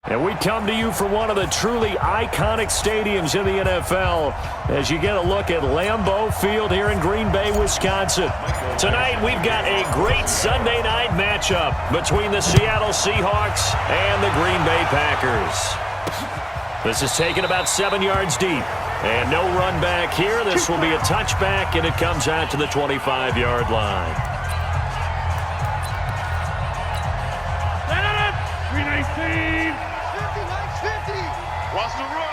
And we come to you from one of the truly iconic stadiums in the NFL as you get a look at Lambeau Field here in Green Bay, Wisconsin. Tonight we've got a great Sunday night matchup between the Seattle Seahawks and the Green Bay Packers. This is taken about 7 yards deep. And no run back here. This will be a touchback, and it comes out to the 25-yard line. 319. 50. Watch the run.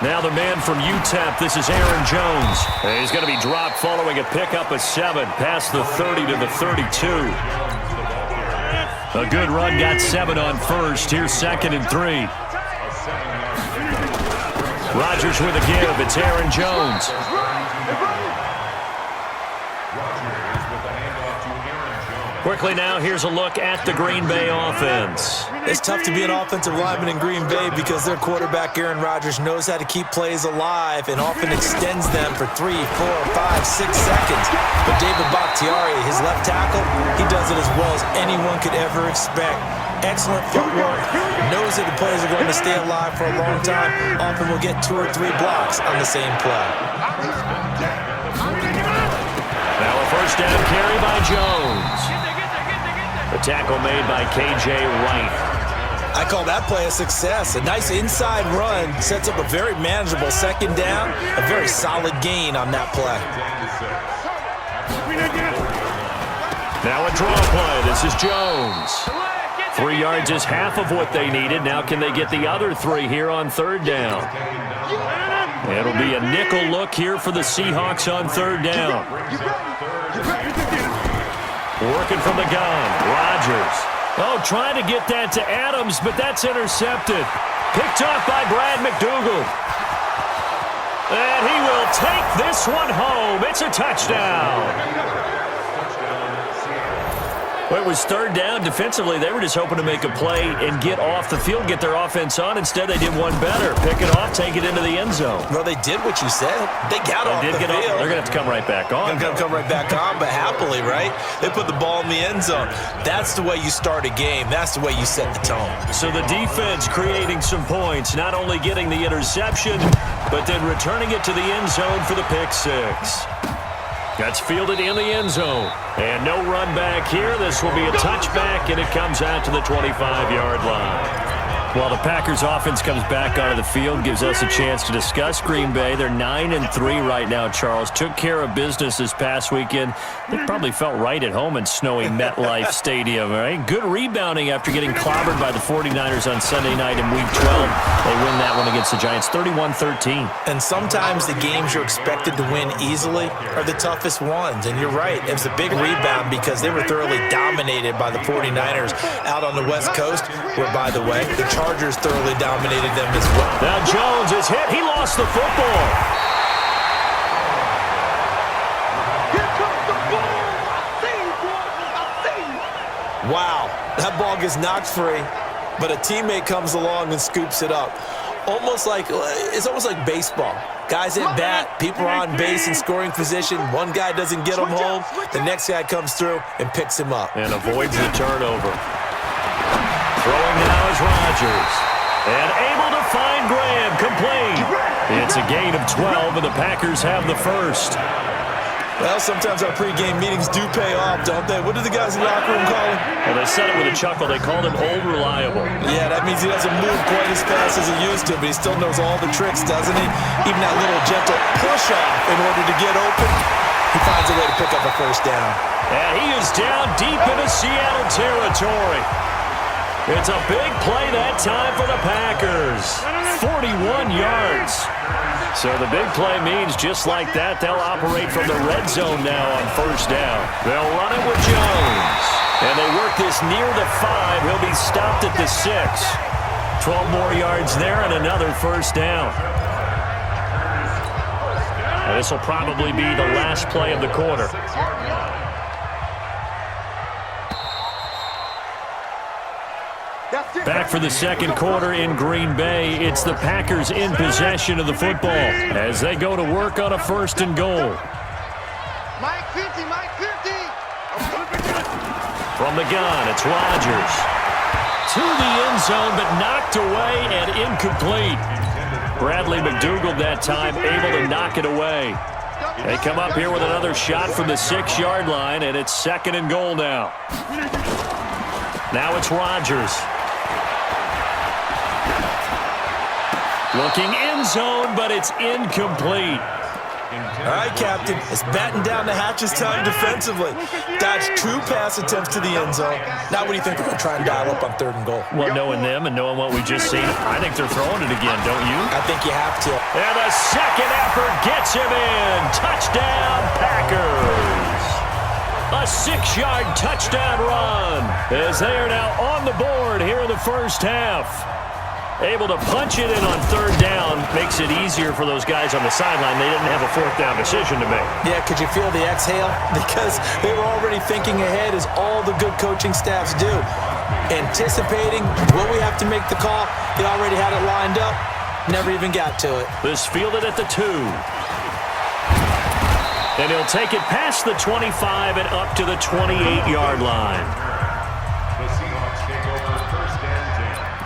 Now the man from UTEP, this is Aaron Jones. And he's going to be dropped following a pickup of 7 past the 30 to the 32. A good run got 7 on first. Here's 2nd and 3. Rodgers with a give. It's Aaron Jones. Quickly now, here's a look at the Green Bay offense. It's tough to be an offensive lineman in Green Bay because their quarterback, Aaron Rodgers, knows how to keep plays alive and often extends them for 3, 4, 5, 6 seconds. But David Bakhtiari, his left tackle, he does it as well as anyone could ever expect. Excellent footwork, knows that the plays are going to stay alive for a long time. Often will get 2 or 3 blocks on the same play. Now a first down carry by Jones. The tackle made by K.J. Wright. I call that play a success. A nice inside run sets up a very manageable 2nd down. A very solid gain on that play. Now a draw play. This is Jones. 3 yards is half of what they needed. Now can they get the other 3 here on 3rd down? It'll be a nickel look here for the Seahawks on 3rd down. Working from the gun, Rodgers. Oh, trying to get that to Adams, but that's intercepted. Picked off by Brad McDougald. And he will take this one home. It's a touchdown. Well, it was 3rd down. Defensively, they were just hoping to make a play and get off the field, get their offense on. Instead, they did one better. Pick it off, take it into the end zone. Well, they did what you said. They got off the field. They're going to have to come right back on. They're going to come right back on, but happily, right? They put the ball in the end zone. That's the way you start a game. That's the way you set the tone. So the defense creating some points, not only getting the interception, but then returning it to the end zone for the pick 6. That's fielded in the end zone. And no run back here. This will be a touchback, and it comes out to the 25-yard line. While the Packers offense comes back onto the field, gives us a chance to discuss Green Bay. They're 9-3 right now, Charles. Took care of business this past weekend. They probably felt right at home in snowy MetLife Stadium, right? Good rebounding after getting clobbered by the 49ers on Sunday night in Week 12. They win that one against the Giants, 31-13. And sometimes the games you're expected to win easily are the toughest ones. And you're right, it was a big rebound because they were thoroughly dominated by the 49ers out on the West Coast, where, by the way, the Chargers thoroughly dominated them as well. Now Jones is hit. He lost the football. Here comes the ball. Wow, that ball gets knocked free, but a teammate comes along and scoops it up. It's almost like baseball. Guys at bat, people are on base in scoring position. One guy doesn't get him home. The next guy comes through and picks him up. And avoids the turnover. Throwing now is Rodgers. And able to find Graham, complete. It's a gain of 12, and the Packers have the first. Well, sometimes our pregame meetings do pay off, don't they? What do the guys in the locker room call him? Well, they said it with a chuckle. They called him Old Reliable. Yeah, that means he doesn't move quite as fast as he used to, but he still knows all the tricks, doesn't he? Even that little gentle push-off in order to get open. He finds a way to pick up a first down. And he is down deep into Seattle territory. It's a big play that time for the Packers. 41 yards. So the big play means just like that, they'll operate from the red zone now on first down. They'll run it with Jones. And they work this near the 5. He'll be stopped at the 6. 12 more yards there and another first down. And this will probably be the last play of the quarter. Back for the second quarter in Green Bay. It's the Packers in possession of the football as they go to work on a 1st and goal. Mike 50. From the gun, it's Rodgers. To the end zone, but knocked away and incomplete. Bradley McDougald that time able to knock it away. They come up here with another shot from the 6-yard line, and it's 2nd and goal now. Now it's Rodgers. Looking end zone, but it's incomplete. All right, Captain. It's batten down the hatches time defensively. Dodged 2 pass attempts to the end zone. Now what do you think they're going to try and dial up on 3rd and goal? Well, knowing them and knowing what we just seen, I think they're throwing it again, don't you? I think you have to. And the second effort gets him in. Touchdown, Packers. A 6-yard touchdown run as they are now on the board here in the first half. Able to punch it in on 3rd down makes it easier for those guys on the sideline. They didn't have a 4th down decision to make. Yeah, could you feel the exhale? Because they were already thinking ahead, as all the good coaching staffs do. Anticipating, will we have to make the call? They already had it lined up. Never even got to it. This fielded at the 2. And he'll take it past the 25 and up to the 28-yard line. The Seahawks take over 1st and 10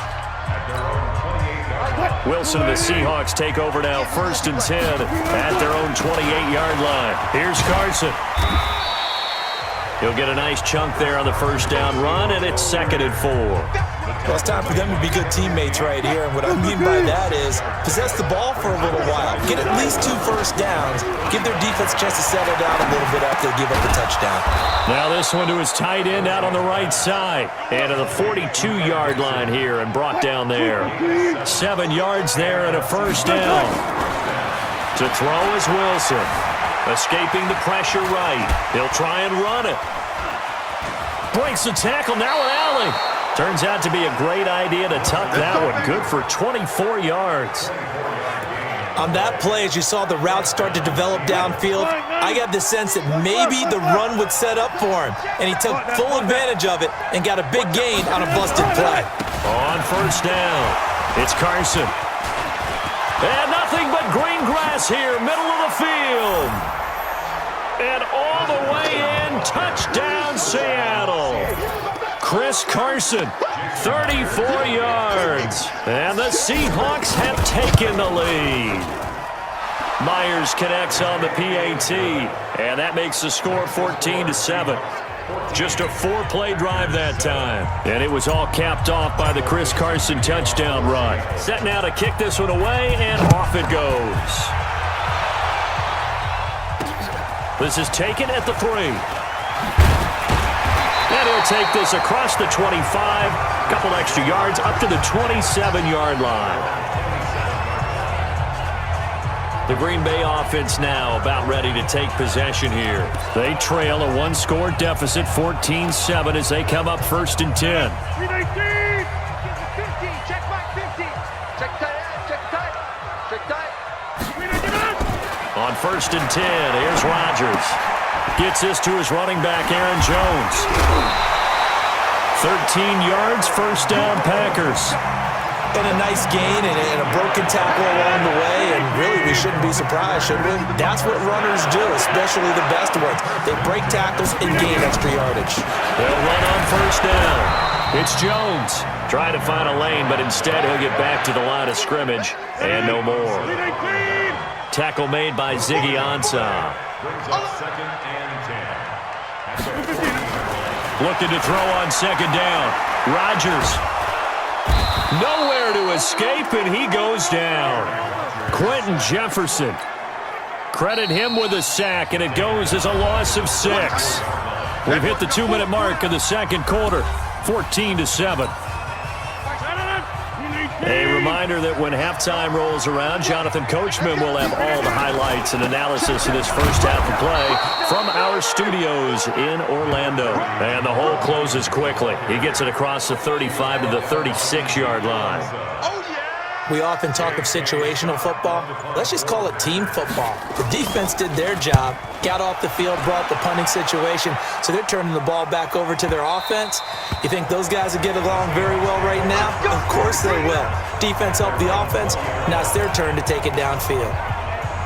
at their own 28-yard line. Wilson and the Seahawks take over now 1st and 10 at their own 28-yard line. Here's Carson. He'll get a nice chunk there on the 1st down run, and it's 2nd and 4. Well, it's time for them to be good teammates right here, and what I mean by that is possess the ball for a little while, get at least 2 first downs, give their defense a chance to settle down a little bit after they give up the touchdown. Now this one to his tight end out on the right side, and to the 42-yard line here and brought down there. 7 yards there and a 1st down. To throw is Wilson, escaping the pressure right. He'll try and run it. Breaks the tackle, now with Alley. Turns out to be a great idea to tuck that one. Good for 24 yards. On that play, as you saw the route start to develop downfield, I got the sense that maybe the run would set up for him, and he took full advantage of it and got a big gain on a busted play. On 1st down, it's Carson. And nothing but green grass here, middle of the field. And all the way in, touchdown Seattle. Chris Carson, 34 yards. And the Seahawks have taken the lead. Myers connects on the PAT, and that makes the score 14-7. Just a 4-play drive that time. And it was all capped off by the Chris Carson touchdown run. Set now to kick this one away, and off it goes. This is taken at the 3. And he'll take this across the 25, couple extra yards up to the 27-yard line. The Green Bay offense now about ready to take possession here. They trail a 1-score deficit, 14-7, as they come up 1st and 10. 319. 50. Check back 50. Check tight. Check tight. On 1st and 10, here's Rodgers. Gets this to his running back, Aaron Jones. 13 yards, 1st down, Packers. And a nice gain and a broken tackle along the way, and really we shouldn't be surprised, should we? That's what runners do, especially the best ones. They break tackles and gain extra yardage. They'll run on 1st down. It's Jones. Trying to find a lane, but instead he'll get back to the line of scrimmage, and no more. Tackle made by Ziggy Ansah. Brings up 2nd and 10. Looking to throw on 2nd down. Rodgers. Nowhere to escape, and he goes down. Quentin Jefferson. Credit him with a sack, and it goes as a loss of 6. We've hit the 2-minute mark of the 2nd quarter. 14-7. A reminder that when halftime rolls around, Jonathan Coachman will have all the highlights and analysis of this first half of play from our studios in Orlando. And the hole closes quickly. He gets it across the 35 to the 36-yard line. We often talk of situational football. Let's just call it team football. The defense did their job, got off the field, brought the punting situation, so they're turning the ball back over to their offense. You think those guys will get along very well right now? Of course they will. Defense helped the offense. Now it's their turn to take it downfield.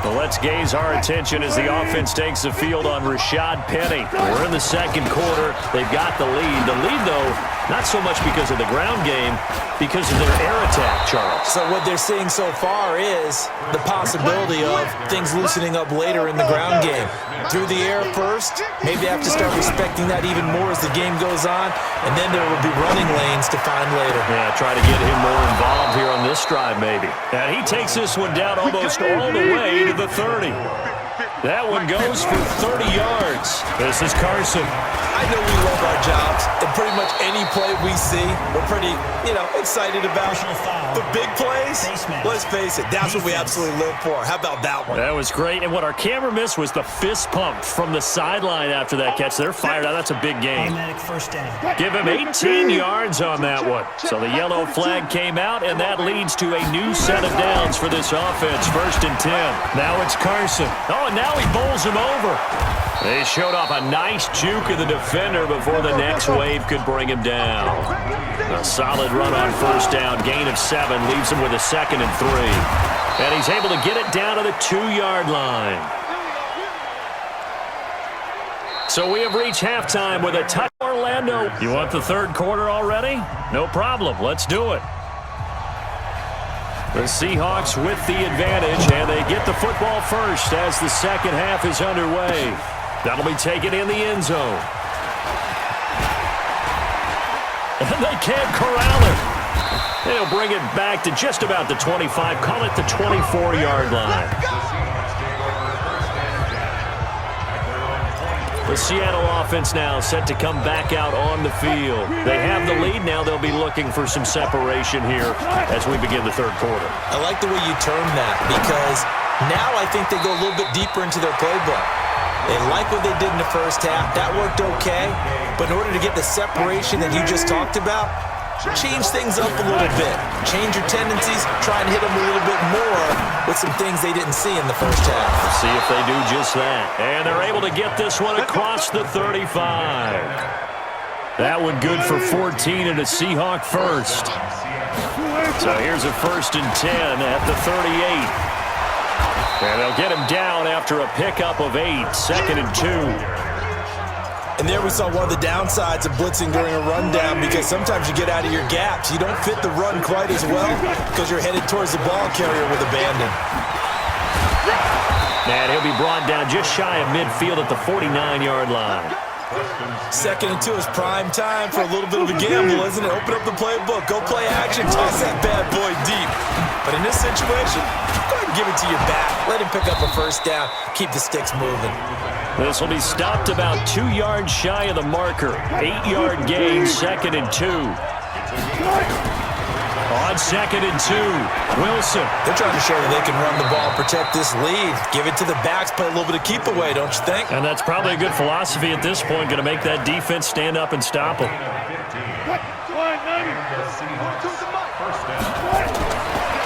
Well, let's gaze our attention as the offense takes the field on Rashad Penny. We're in the second quarter. They've got the lead. The lead, though, not so much because of the ground game, because of their air attack, Charles. So what they're seeing so far is the possibility of things loosening up later in the ground game. Through the air first, maybe they have to start respecting that even more as the game goes on, and then there will be running lanes to find later. Yeah, try to get him more involved here on this drive maybe. And he takes this one down almost all the way to the 30. That one goes for 30 yards. This is Carson. I know we love our jobs, and pretty much any play we see, we're pretty, excited about. The big plays, let's face it, that's what we absolutely live for. How about that one? That was great, and what our camera missed was the fist pump from the sideline after that catch. They're fired out. That's a big game. Automatic first down. Give him 18 yards on that one. So the yellow flag came out, and that leads to a new set of downs for this offense. 1st and 10. Now it's Carson. Oh, and now he bowls him over. They showed off a nice juke of the defender before the next wave could bring him down. A solid run on 1st down. Gain of 7 leaves him with a 2nd and 3. And he's able to get it down to the 2-yard line. So we have reached halftime with a touch. Orlando. You want the third quarter already? No problem. Let's do it. The Seahawks with the advantage, and they get the football first as the second half is underway. That'll be taken in the end zone. And they can't corral it. They'll bring it back to just about the 25, call it the 24-yard line. The Seattle offense now set to come back out on the field. They have the lead. Now they'll be looking for some separation here as we begin the third quarter. I like the way you term that, because now I think they go a little bit deeper into their playbook. They like what they did in the first half. That worked okay. But in order to get the separation that you just talked about, change things up a little bit. Change your tendencies. Try and hit them a little bit more with some things they didn't see in the first half. Let's see if they do just that. And they're able to get this one across the 35. That one good for 14 and a Seahawk first. So here's a 1st and 10 at the 38. And they'll get him down after a pickup of 8, 2nd and 2. And there we saw one of the downsides of blitzing during a rundown, because sometimes you get out of your gaps. You don't fit the run quite as well because you're headed towards the ball carrier with abandon. And he'll be brought down just shy of midfield at the 49-yard line. 2nd and 2 is prime time for a little bit of a gamble, isn't it? Open up the playbook. Go play action. Toss that bad boy deep. But in this situation, go ahead and give it to your back. Let him pick up a 1st down. Keep the sticks moving. This will be stopped about 2 yards shy of the marker. 8-yard gain, 2nd and 2. On 2nd and 2, Wilson. They're trying to show that they can run the ball, protect this lead. Give it to the backs, play a little bit of keep away, don't you think? And that's probably a good philosophy at this point, going to make that defense stand up and stop them.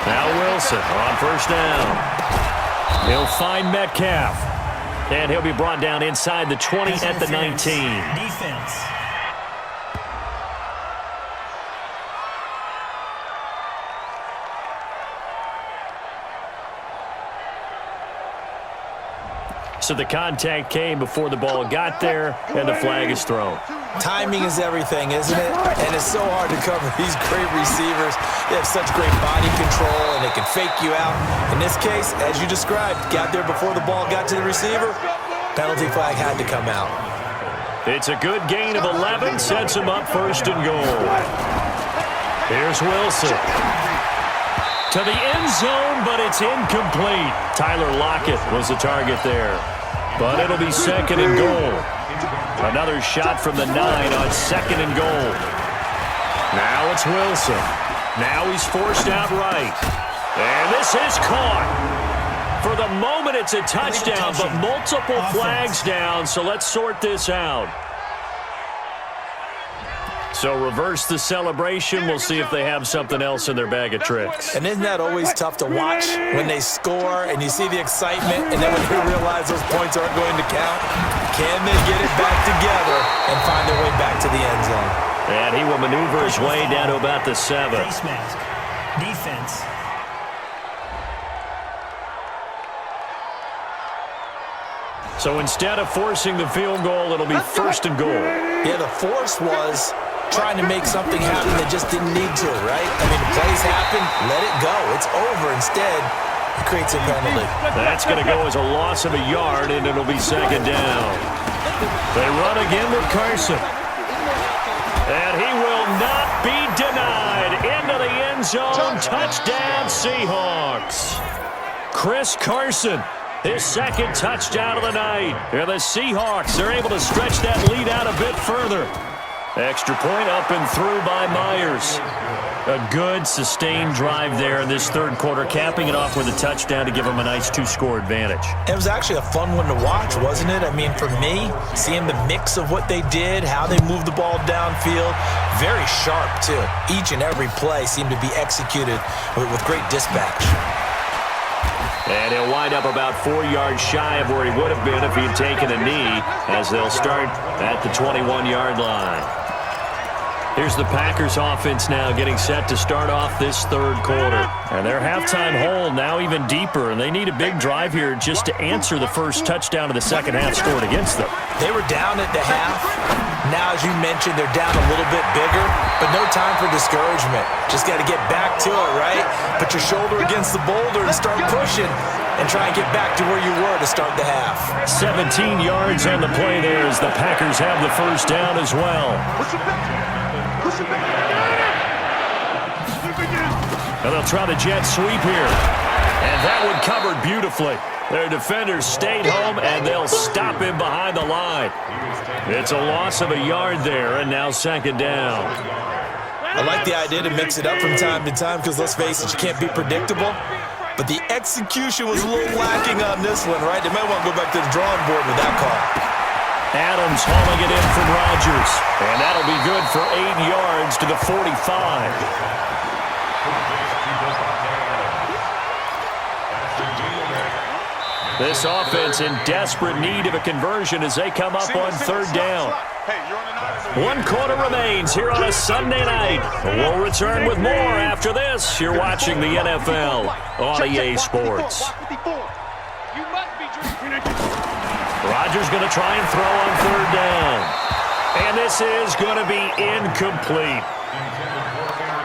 Now Wilson on 1st down. He'll find Metcalf. And he'll be brought down inside the 20 at the 19. Defense. So the contact came before the ball got there, and the flag is thrown. Timing is everything, isn't it? And it's so hard to cover these great receivers. They have such great body control, and they can fake you out. In this case, as you described, got there before the ball got to the receiver. Penalty flag had to come out. It's a good gain of 11, sets him up 1st and goal. Here's Wilson. To the end zone, but it's incomplete. Tyler Lockett was the target there. But it'll be 2nd and goal. Another shot from the 9 on 2nd and goal. Now it's Wilson. Now he's forced out right. And this is caught. For the moment, it's a touchdown, but multiple flags down, so let's sort this out. So reverse the celebration. We'll see if they have something else in their bag of tricks. And isn't that always tough to watch when they score and you see the excitement, and then when you realize those points aren't going to count? Can they get it back together and find their way back to the end zone? And he will maneuver his way down to about the 7. Face mask. Defense. So instead of forcing the field goal, it'll be first and goal. Yeah, the force was trying to make something happen that just didn't need to, right? I mean, the plays happen, let it go. It's over. Instead, it creates a penalty. That's going to go as a loss of a yard, and it'll be second down. They run again with Carson. And he will not be denied. Into the end zone. Touchdown, Seahawks. Chris Carson, his second touchdown of the night. And the Seahawks are able to stretch that lead out a bit further. Extra point up and through by Myers. A good, sustained drive there in this third quarter, capping it off with a touchdown to give them a nice two-score advantage. It was actually a fun one to watch, wasn't it? I mean, for me, seeing the mix of what they did, how they moved the ball downfield, very sharp, too. Each and every play seemed to be executed with great dispatch. And he'll wind up about 4 yards shy of where he would have been if he had taken a knee, as they'll start at the 21-yard line. Here's the Packers offense now getting set to start off this third quarter. And their halftime hole now even deeper, and they need a big drive here just to answer the first touchdown of the second half scored against them. They were down at the half. Now, as you mentioned, they're down a little bit bigger, but no time for discouragement. Just got to get back to it, right? Put your shoulder against the boulder and start pushing and try and get back to where you were to start the half. 17 yards on the play there as the Packers have the first down as well. And they'll try the jet sweep here. And that one covered beautifully. Their defenders stayed home, and they'll stop him behind the line. It's a loss of a yard there, and now second down. I like the idea to mix it up from time to time because, let's face it, you can't be predictable. But the execution was a little lacking on this one, right? They might want to go back to the drawing board with that call. Adams hauling it in from Rodgers. And that'll be good for 8 yards to the 45. This offense in desperate need of a conversion as they come up on third down. 1 quarter remains here on a Sunday night. We'll return with more after this. You're watching the NFL on EA Sports. Rodgers going to try and throw on third down. And this is going to be incomplete.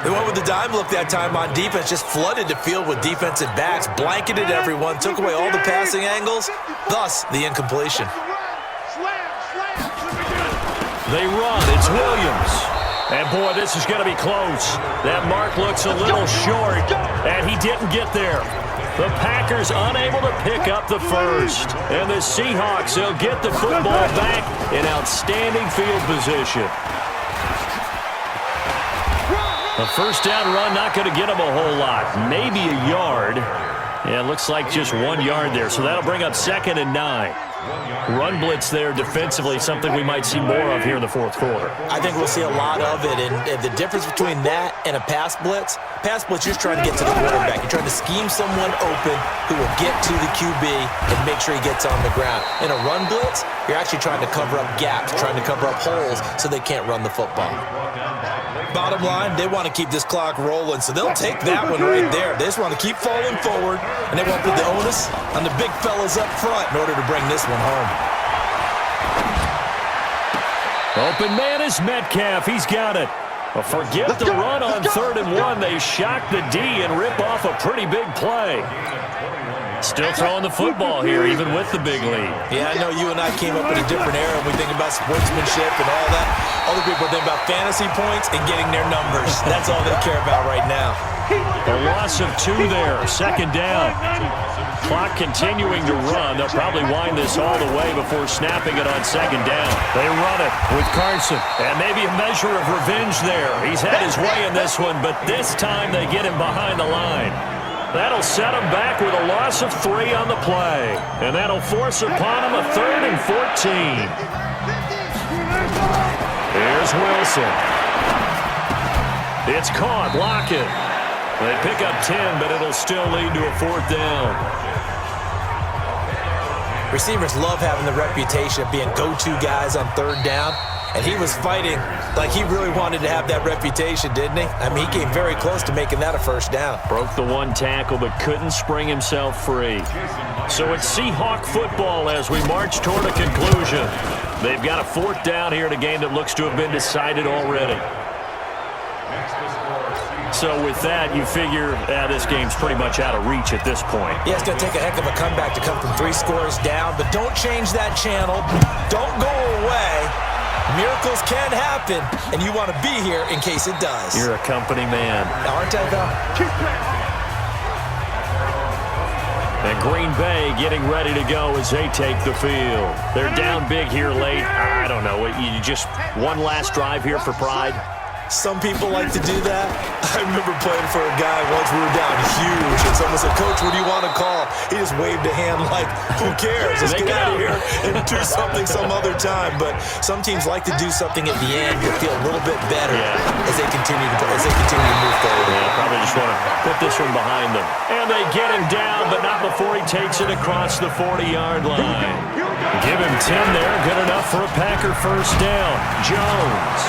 They went with the dime look that time on defense, just flooded the field with defensive backs, blanketed everyone, took away all the passing angles, thus the incompletion. They run. It's Williams. And, boy, this is going to be close. That mark looks a little short, and he didn't get there. The Packers unable to pick up the first. And the Seahawks, they'll get the football back in outstanding field position. A first down run not going to get them a whole lot. Maybe a yard. Yeah, it looks like just 1 yard there. So that'll bring up 2nd and 9. Run blitz there defensively, something we might see more of here in the fourth quarter. I think we'll see a lot of it, and the difference between that and a pass blitz, you're just trying to get to the quarterback. You're trying to scheme someone open who will get to the QB and make sure he gets on the ground. In a run blitz, you're actually trying to cover up gaps, trying to cover up holes so they can't run the football. Bottom line, they want to keep this clock rolling, so they'll take that one right there. They just want to keep falling forward, and they want to put the onus on the big fellas up front in order to bring this one home. Open man is Metcalf. He's got it. Forget the run on 3rd and 1. They shock the D and rip off a pretty big play. Still throwing the football here, even with the big lead. Yeah, I know you and I came up in a different era when we think about sportsmanship and all that. Other people think about fantasy points and getting their numbers. That's all they care about right now. A loss of 2 there, 2nd down. Clock continuing to run. They'll probably wind this all the way before snapping it on 2nd down. They run it with Carson. And maybe a measure of revenge there. He's had his way in this one, but this time they get him behind the line. That'll set him back with a loss of 3 on the play. And that'll force upon him a 3rd and 14. Here's Wilson. It's caught. Lockett. They pick up 10, but it'll still lead to a 4th down. Receivers love having the reputation of being go-to guys on 3rd down. And he was fighting like he really wanted to have that reputation, didn't he? I mean, he came very close to making that a first down. Broke the one tackle but couldn't spring himself free. So it's Seahawk football as we march toward a conclusion. They've got a fourth down here in a game that looks to have been decided already. So with that, you figure this game's pretty much out of reach at this point. Yeah, it's going to take a heck of a comeback to come from 3 scores down, but don't change that channel. Don't go away. Miracles can happen, and you want to be here in case it does. You're a company man. Aren't I, though? And Green Bay getting ready to go as they take the field. They're down big here late. I don't know. You just one last drive here for pride? Some people like to do that. I remember playing for a guy once. We were down huge, and someone said, "Coach, what do you want to call?" He just waved a hand like, who cares? Let's get out of here and do something some other time. But some teams like to do something at the end to feel a little bit better as they continue to move forward. Yeah, probably just want to put this one behind them. And they get him down, but not before he takes it across the 40-yard line. Give him 10 there. Good enough for a Packer first down. Jones.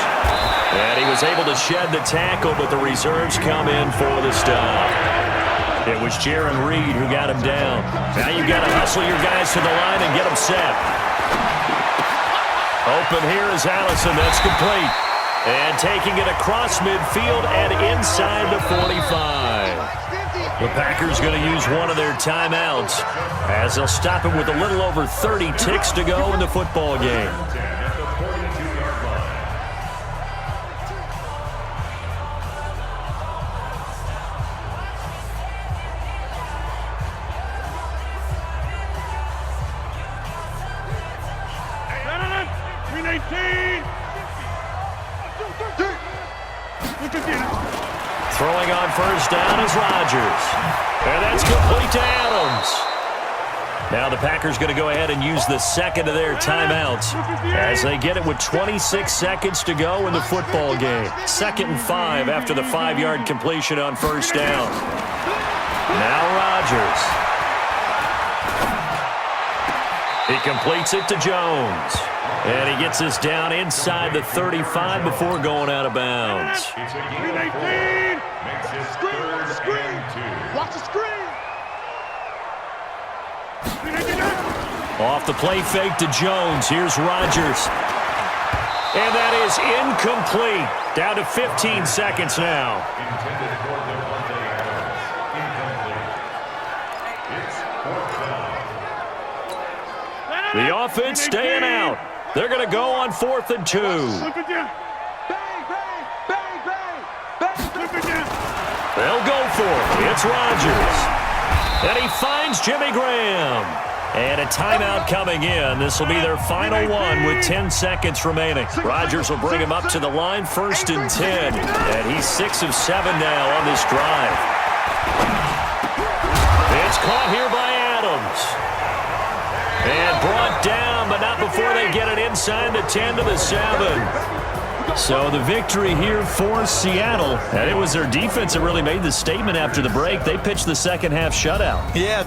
And he was able to shed the tackle, but the reserves come in for the stop. It was Jaron Reed who got him down. Now you've got to hustle your guys to the line and get them set. Open here is Allison. That's complete. And taking it across midfield and inside the 45. The Packers going to use one of their timeouts as they'll stop it with a little over 30 ticks to go in the football game. Throwing on first down is Rodgers. And that's complete to Adams. Now the Packers going to go ahead and use the second of their timeouts as they get it with 26 seconds to go in the football game. 2nd and 5 after the 5-yard completion on first down. Now Rodgers. He completes it to Jones. And he gets us down inside the 35 before going out of bounds. Screen. Watch the screen. Off the play fake to Jones. Here's Rodgers. And that is incomplete. Down to 15 seconds now. The offense staying out. They're going to go on 4th and 2. They'll go for it. It's Rodgers. And he finds Jimmy Graham. And a timeout coming in. This will be their final one with 10 seconds remaining. Rodgers will bring him up to the line, 1st and 10. And he's 6 of 7 now on this drive. It's caught here by Adams. And brought down, but not before they get it inside the 10 to the 7. So the victory here for Seattle. And it was their defense that really made the statement after the break. They pitched the second half shutout. Yeah.